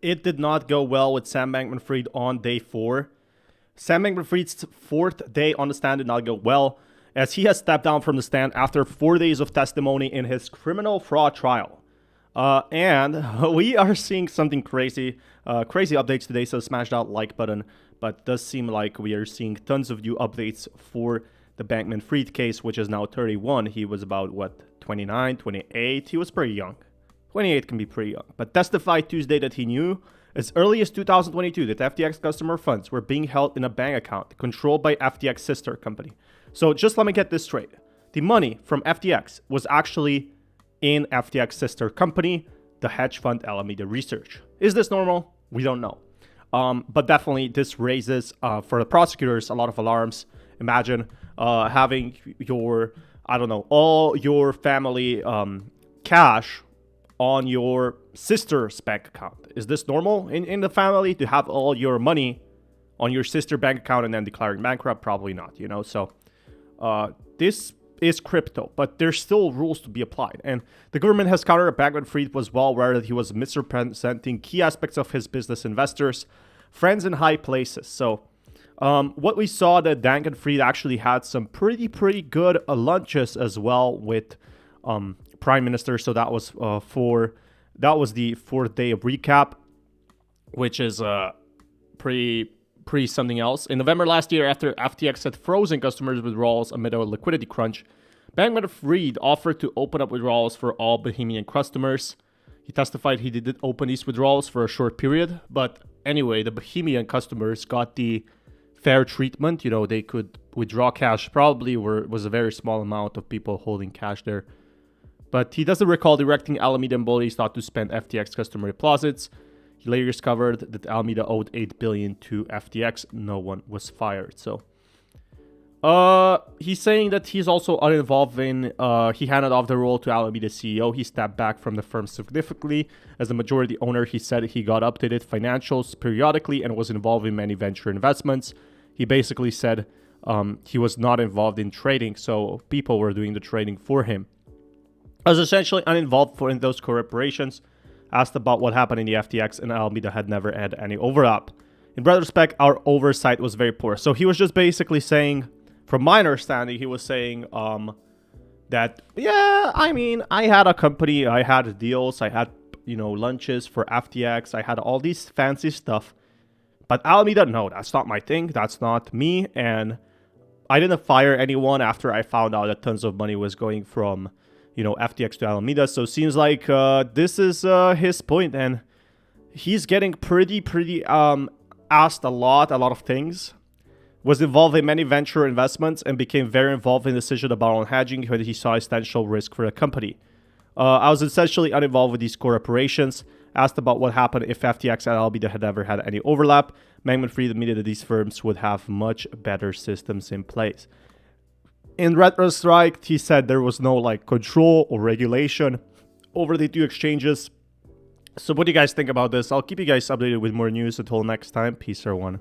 it did not go well with Sam Bankman-Fried on day 4. Sam Bankman-Fried's 4th day on the stand did not go well, as he has stepped down from the stand after 4 days of testimony in his criminal fraud trial. And we are seeing something crazy updates today, so smash that like button. But it does seem like we are seeing tons of new updates for the Bankman-Fried case, which is now 31. He was about, 29, 28? He was pretty young. 28 can be pretty young. But testified Tuesday that he knew as early as 2022 that FTX customer funds were being held in a bank account controlled by FTX sister company. So just let me get this straight. The money from FTX was actually in FTX sister company, the hedge fund Alameda Research. Is this normal? We don't know. But definitely this raises, for the prosecutors, a lot of alarms. Imagine having your, all your family cash on your sister's bank account. Is this normal in the family to have all your money on your sister bank account and then declaring bankrupt? Probably not, So this is crypto, but there's still rules to be applied. And the government has countered Bankman-Fried was well aware that he was misrepresenting key aspects of his business investors, friends in high places. So what we saw that Bankman-Fried actually had some pretty good lunches as well with prime minister. So that was the 4th day of recap, which is pretty something else. In November last year, after FTX had frozen customers' withdrawals amid a liquidity crunch, Bankman-Fried offered to open up withdrawals for all Bahamian customers. He testified he did open these withdrawals for a short period, but anyway, the Bahamian customers got the fair treatment. They could withdraw cash. Probably was a very small amount of people holding cash there. But he doesn't recall directing Alameda employees not to spend FTX customer deposits. He later discovered that Alameda owed $8 billion to FTX. No one was fired. So, he's saying that he's also uninvolved in. He handed off the role to Alameda CEO. He stepped back from the firm significantly as the majority owner. He said he got updated financials periodically and was involved in many venture investments. He basically said he was not involved in trading, so people were doing the trading for him. I was essentially uninvolved in those corporations. Asked about what happened in the FTX, and Alameda had never had any overlap. In retrospect, our oversight was very poor. So he was just basically saying, from my understanding, he was saying that, I had a company, I had deals, I had, lunches for FTX, I had all these fancy stuff. But Alameda, no, that's not my thing, that's not me, and I didn't fire anyone after I found out that tons of money was going from FTX to Alameda. So it seems like this is his point, and he's getting pretty asked a lot of things. Was involved in many venture investments and became very involved in the decision about on hedging when he saw essential risk for the company. I was essentially uninvolved with these corporations. Asked about what happened if FTX and Alameda had never had any overlap. Bankman-Fried admitted that these firms would have much better systems in place. In retrospect, he said there was no control or regulation over the two exchanges. So what do you guys think about this? I'll keep you guys updated with more news. Until next time, peace everyone.